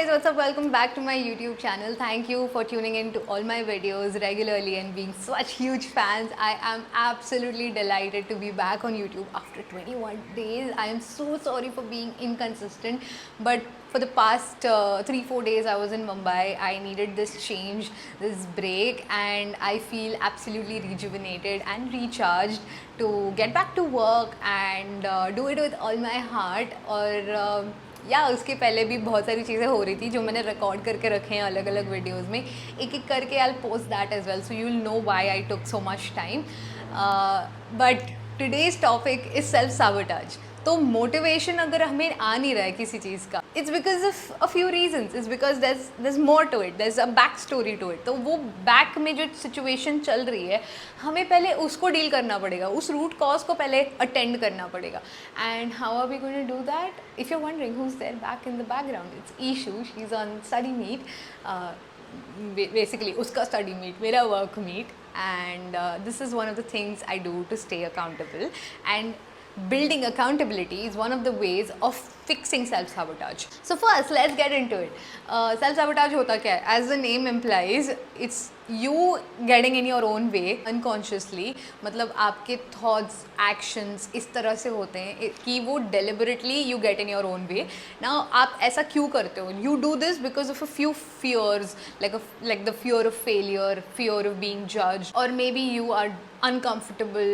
guys, what's up? Welcome back to my YouTube channel. Thank you for tuning in to all my videos regularly and being such huge fans. I am absolutely delighted to be back on YouTube after 21 days. I am so sorry for being inconsistent, but for the past 3-4 days I was in Mumbai. I needed this change, this break, and I feel absolutely rejuvenated and recharged to get back to work and do it with all my heart. और या उसके पहले भी बहुत सारी चीज़ें हो रही थी जो मैंने रिकॉर्ड करके रखे हैं अलग अलग वीडियोस में. एक एक करके I will post that as well, so you will know why I took so much time. But today's topic is self sabotage. तो मोटिवेशन अगर हमें आ नहीं रहा है किसी चीज़ का, it's because of a few reasons. It's because there more to it, there is a back story to it. तो वो बैक में जो सिचुएशन चल रही है, हमें पहले उसको डील करना पड़ेगा, उस रूट कॉज को पहले अटेंड करना पड़ेगा. And how are we going to do that? If you are wondering who is there back in the background, it's Ishu. She is on study meet. Basically उसका स्टडी मीट, मेरा work meet. And this is one of the things I do to stay accountable, and building accountability is one of the ways of fixing self-sabotage. So first, let's get into it. Self-sabotage होता क्या है? As the name implies, it's you getting in your own way unconsciously. मतलब आपके thoughts, actions इस तरह से होते हैं कि वो deliberately you get in your own way. Now आप ऐसा क्यों करते हो? You do this because of a few fears, like the fear of failure, fear of being judged, or maybe you are uncomfortable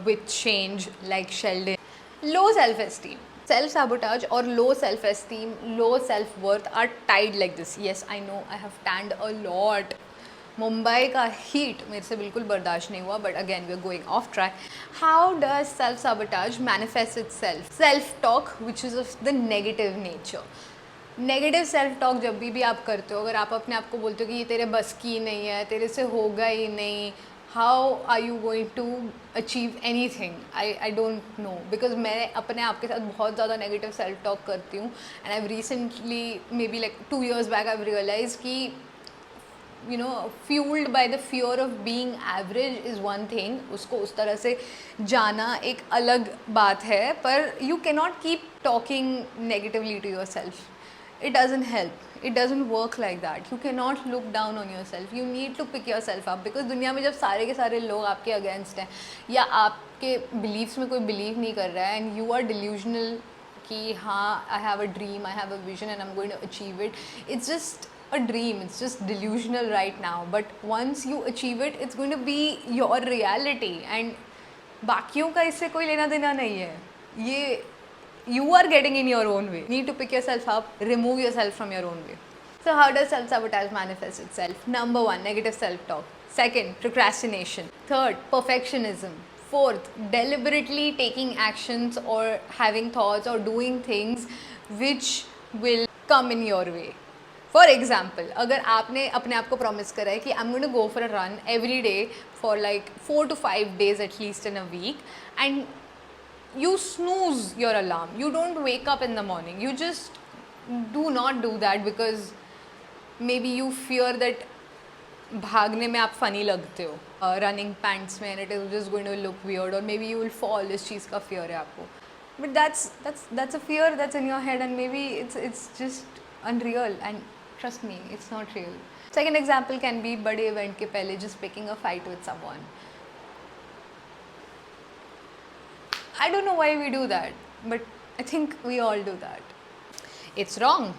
with change, like Sheldon. Low self-esteem. Self-sabotage or low self-esteem, low self-worth are tied like this. Yes, I know I have tanned a lot. Mumbai का heat मेरे से बिल्कुल बर्दाश्त नहीं हुआ, but again we are going off track. How does self sabotage manifest itself? Self talk which is of the negative nature. Negative self talk जब भी आप करते हो, अगर आप अपने आप को बोलते हो कि ये तेरे बस की नहीं है, तेरे से होगा ही नहीं, how are you going to achieve anything? I don't know, because मैं अपने आप के साथ बहुत ज़्यादा नेगेटिव सेल्फ टॉक करती हूँ. And I recently, maybe like 2 years back, I realise कि you know, fueled by the fear of being average is one thing. उसको उस तरह से जाना एक अलग बात है, पर you cannot keep talking negatively to yourself. It doesn't help. It doesn't work like that. You cannot look down on yourself. You need to pick yourself up, because दुनिया में जब सारे के सारे लोग आपके अगेंस्ट हैं या आपके बिलीव्स में कोई बिलीव नहीं कर रहा है, and you are delusional कि हाँ, I have a dream, I have a vision and I'm going to achieve it. It's just a dream, it's just delusional right now, but once you achieve it, it's going to be your reality, and बाकियों का इससे कोई लेना देना नहीं है. ये you are getting in your own way. You need to pick yourself up, remove yourself from your own way. So how does self-sabotage manifest itself? Number 1, negative self-talk. Second, procrastination. Third, perfectionism. Fourth, deliberately taking actions or having thoughts or doing things which will come in your way. For example, अगर आपने अपने आप को promise करा है कि I am going to go for a run every day for like 4 to 5 days at least in a week, and you snooze your alarm, you don't wake up in the morning, you just do not do that because maybe you fear that भागने में आप funny लगते हो running pants में, and it is just going to look weird, और maybe you will fall. इस चीज़ का फियर है आपको, but that's a fear that's in your head, and maybe it's just unreal, and trust me, it's not real. Second example can be बड़े event के पहले just picking a fight with someone. I don't know why we do that, but I think we all do that. It's wrong.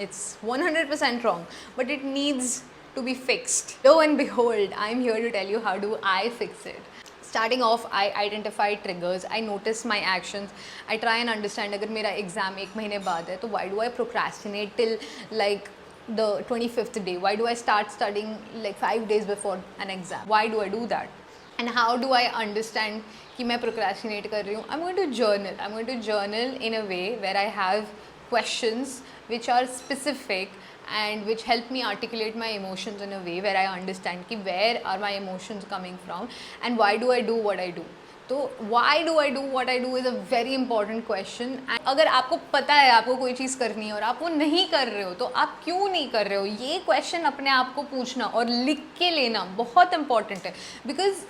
It's 100% wrong, but it needs to be fixed. Lo and behold, I'm here to tell you how do I fix it. Starting off, I identify triggers, I notice my actions, I try and understand अगर मेरा exam 1 महीने बाद है तो why do I procrastinate till like the 25th day? Why do I start studying like 5 days before an exam? Why do I do that? And how do I understand कि मैं procrastinate कर रही हूँ? I'm going to journal. I'm going to journal in a way where I have questions which are specific and which help me articulate my emotions in a way where I understand कि where are my emotions coming from and why do I do what I do. तो why do I do what I do is a very important question. And अगर आपको पता है आपको कोई चीज़ करनी है और आप वो नहीं कर रहे हो, तो आप क्यों नहीं कर रहे हो, ये क्वेश्चन अपने आप को पूछना और लिख के लेना बहुत इंपॉर्टेंट है. Because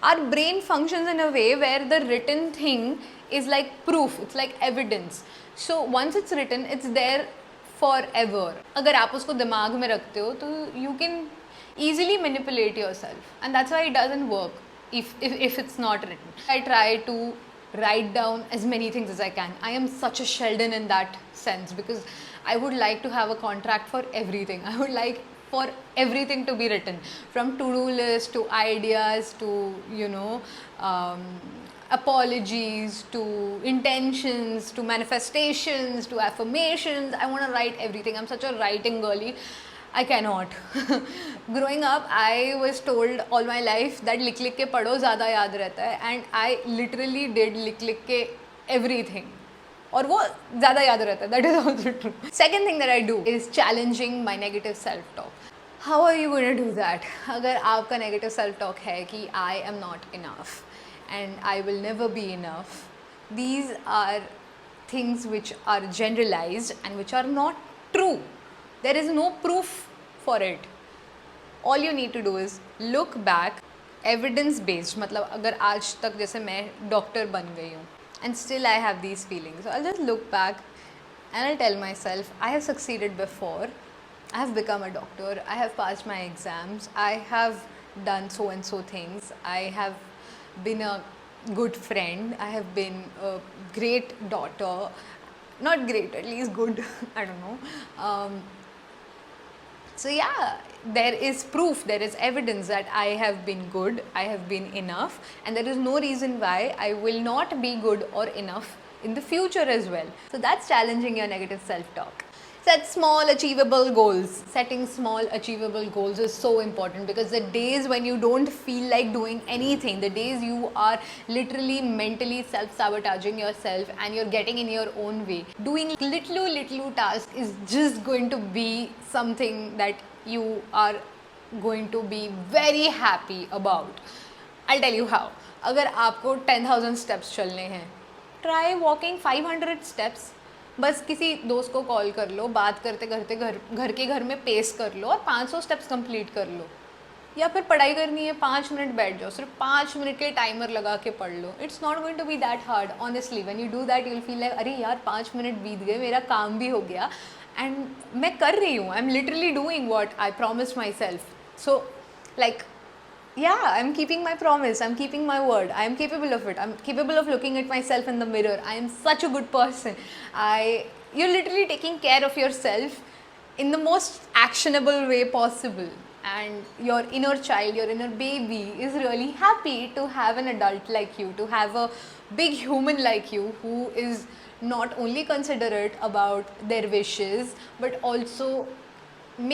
our brain functions in a way where the written thing is like proof, it's like evidence. So once it's written, it's there for ever. अगर आप उसको दिमाग में रखते हो तो you can easily manipulate yourself, and that's why it doesn't work if it's not written. I try to write down as many things as I can. I am such a Sheldon in that sense because I would like to have a contract for everything. I would like for everything to be written, from to-do list to ideas to apologies to intentions to manifestations to affirmations. I want to write everything. I'm such a writing girly. I cannot. Growing up, I was told all my life that लिख के पढ़ो ज़्यादा याद रहता है, and I literally did लिख के everything. और वो ज़्यादा याद रहता है. That is also true. Second thing that I do is challenging my negative self-talk. How are you going to do that? अगर आपका negative self-talk है कि I am not enough and I will never be enough, these are things which are generalized and which are not true. There is no proof for it. All you need to do is look back, evidence based. मतलब अगर आज तक जैसे मैं doctor बन गई हूँ and still I have these feelings, so I'll just look back and I'll tell myself I have succeeded before, I have become a doctor, I have passed my exams, I have done so and so things, I have been a good friend, I have been a great daughter, not great, at least good. I don't know. So yeah, there is proof, there is evidence that I have been good, I have been enough, and there is no reason why I will not be good or enough in the future as well. So that's challenging your negative self-talk. Set small achievable goals. Setting small achievable goals is so important because the days when you don't feel like doing anything, the days you are literally mentally self-sabotaging yourself and you're getting in your own way, doing little tasks is just going to be something that you are going to be very happy about. I'll tell you how. अगर आपको 10,000 steps चलने हैं, try walking 500 steps. बस किसी दोस्त को call कर लो, बात करते करते घर में पेस कर लो और 500 स्टेप्स कंप्लीट कर लो. या फिर पढ़ाई करनी है 5 मिनट बैठ जाओ, सिर्फ 5 मिनट के टाइमर लगा के पढ़ लो. It's not going to be that hard. Honestly when you do that you will feel like अरे यार 5 मिनट बीत गए, मेरा काम भी हो गया एंड मैं कर रही हूँ. I am literally doing what I promised my self. So like yeah, I'm keeping my promise, I'm keeping my word, I am capable of it, I'm capable of looking at myself in the mirror, I am such a good person. You're literally taking care of yourself in the most actionable way possible, and your inner child, your inner baby is really happy to have an adult like you, to have a big human like you who is not only considerate about their wishes but also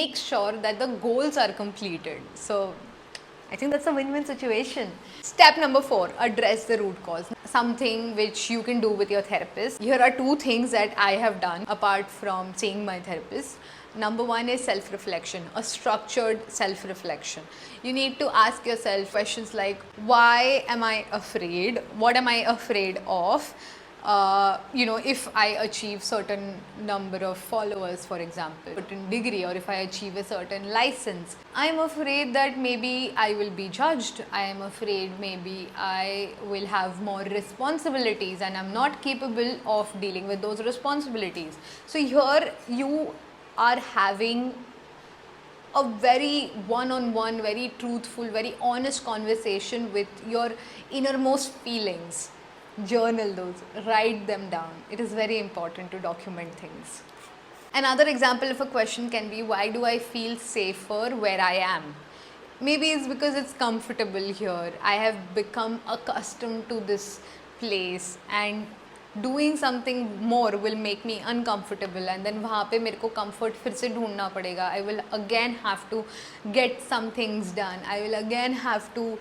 makes sure that the goals are completed. So I think that's a win-win situation. Step number 4, address the root cause. Something which you can do with your therapist. Here are 2 things that I have done apart from seeing my therapist. Number 1 is self-reflection, a structured self-reflection. You need to ask yourself questions like, why am I afraid? What am I afraid of? If I achieve certain number of followers, for example, certain degree, or if I achieve a certain license, I am afraid that maybe I will be judged. I am afraid maybe I will have more responsibilities and I'm not capable of dealing with those responsibilities. So here you are having a very one-on-one, very truthful, very honest conversation with your innermost feelings. Journal those, write them down. It is very important to document things. Another example of a question can be, why do I feel safer where I am? Maybe it's because it's comfortable here. I have become accustomed to this place and doing something more will make me uncomfortable, and then वहाँ पे मेरे को comfort फिर से ढूंढना पड़ेगा. I will again have to get some things done. I will again have to,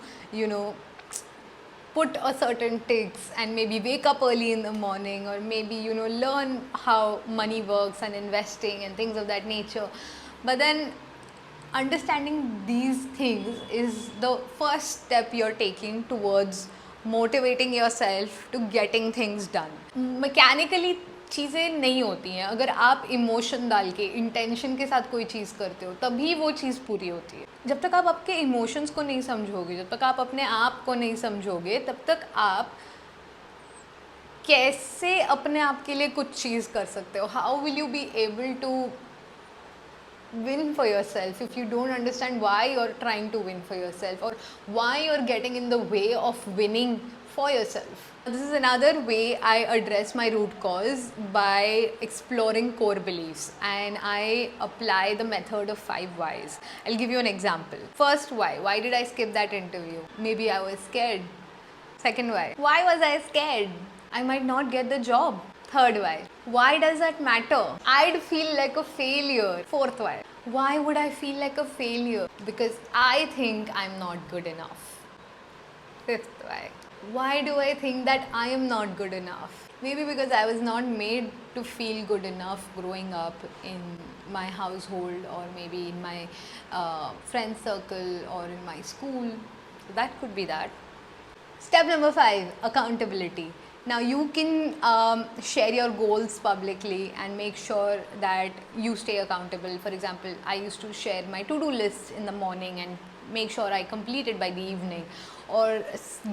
put a certain ticks and maybe wake up early in the morning, or maybe learn how money works and investing and things of that nature. But then understanding these things is the first step you're taking towards motivating yourself to getting things done. Mechanically चीज़ें नहीं होती हैं. अगर आप emotion डाल के intention के साथ कोई चीज़ करते हो तभी वो चीज़ पूरी होती है. जब तक आप आपके इमोशंस को नहीं समझोगे, जब तक आप अपने आप को नहीं समझोगे, तब तक आप कैसे अपने आप के लिए कुछ चीज़ कर सकते हो. How will you be able to win for yourself if you don't understand why you're trying to win for yourself or why you're getting in the way of winning for yourself. This is another way I address my root cause by exploring core beliefs, and I apply the method of 5 whys. I'll give you an example. First why. Why did I skip that interview? Maybe I was scared. Second why. Why was I scared? I might not get the job. Third why. Why does that matter? I'd feel like a failure. Fourth why. Why would I feel like a failure? Because I think I'm not good enough. Fifth why. Why do I think that I am not good enough? Maybe because I was not made to feel good enough growing up in my household, or maybe in my friend circle, or in my school. So that could be that. Step number 5, accountability. Now you can share your goals publicly and make sure that you stay accountable. For example, I used to share my to-do list in the morning and make sure I complete it by the evening, or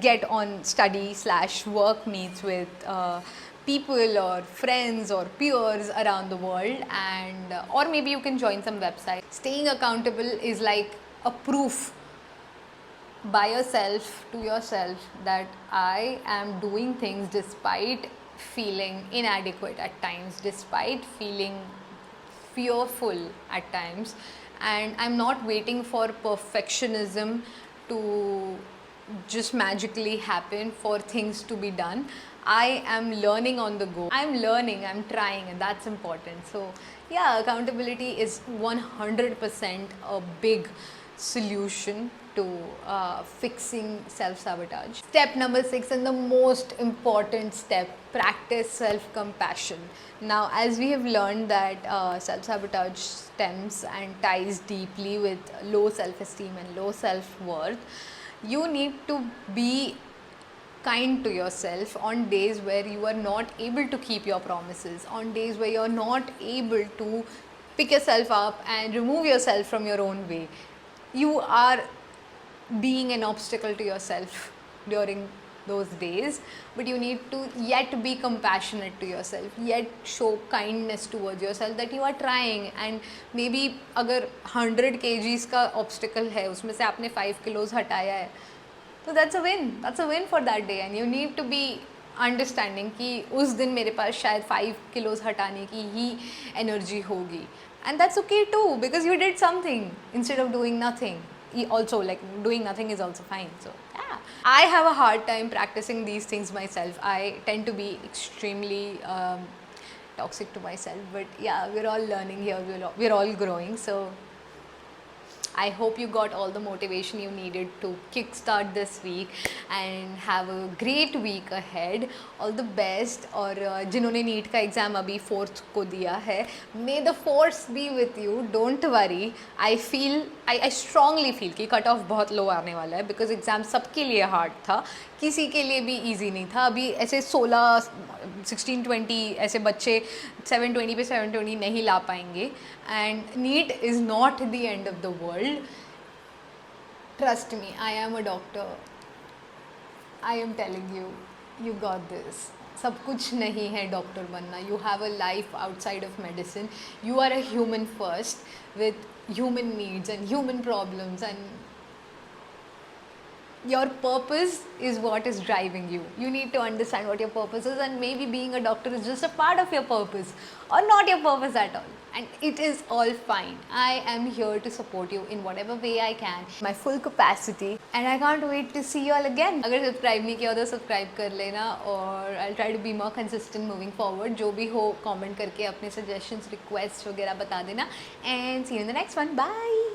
get on study/work meets with people or friends or peers around the world, and or maybe you can join some website. Staying accountable is like a proof by yourself to yourself that I am doing things despite feeling inadequate at times, despite feeling fearful at times, and I'm not waiting for perfectionism to just magically happen for things to be done. I am learning on the go. I'm learning, I'm trying, and that's important. So yeah, accountability is 100% a big solution to fixing self-sabotage. Step number 6, and the most important step, practice self-compassion. Now, as we have learned that self-sabotage stems and ties deeply with low self-esteem and low self-worth, you need to be kind to yourself on days where you are not able to keep your promises, on days where you're not able to pick yourself up and remove yourself from your own way. You are being an obstacle to yourself during those days, but you need to yet be compassionate to yourself, yet show kindness towards yourself that you are trying. And maybe अगर 100 kgs का obstacle है, उसमें से आपने 5 kilos हटाया है, तो that's a win for that day. And you need to be understanding कि उस दिन मेरे पास शायद 5 kilos हटाने की ही energy होगी, and that's okay too, because you did something instead of doing nothing. Also, like, doing nothing is also fine. So yeah, I have a hard time practicing these things myself. I tend to be extremely toxic to myself, but yeah, we're all learning here, we're all growing. So I hope you got all the motivation you needed to kickstart this week and have a great week ahead. All the best. और जिन्होंने NEET का exam अभी 4th को दिया है, may the force be with you. Don't worry. I strongly feel कि cut off बहुत लो आने वाला है, because एग्ज़ाम सबके लिए हार्ड था, किसी के लिए भी ईजी नहीं था. अभी ऐसे 16-20 ऐसे बच्चे 720 पे 720 नहीं ला पाएंगे, and NEET is not the end of the world. Trust me, I am a doctor. I am telling you, you got this. सब कुछ नहीं है डॉक्टर बनना. You have a life outside of medicine. You are a human first with human needs and human problems, and your purpose is what is driving you. You need to understand what your purpose is, and maybe being a doctor is just a part of your purpose, or not your purpose at all, and it is all fine. I am here to support you in whatever way I can, my full capacity, and I can't wait to see you all again. अगर subscribe नहीं किया तो subscribe कर लेना, और I'll try to be more consistent moving forward. जो भी हो कमेंट करके अपने suggestions, requests वगैरह बता देना, and see you in the next one. Bye.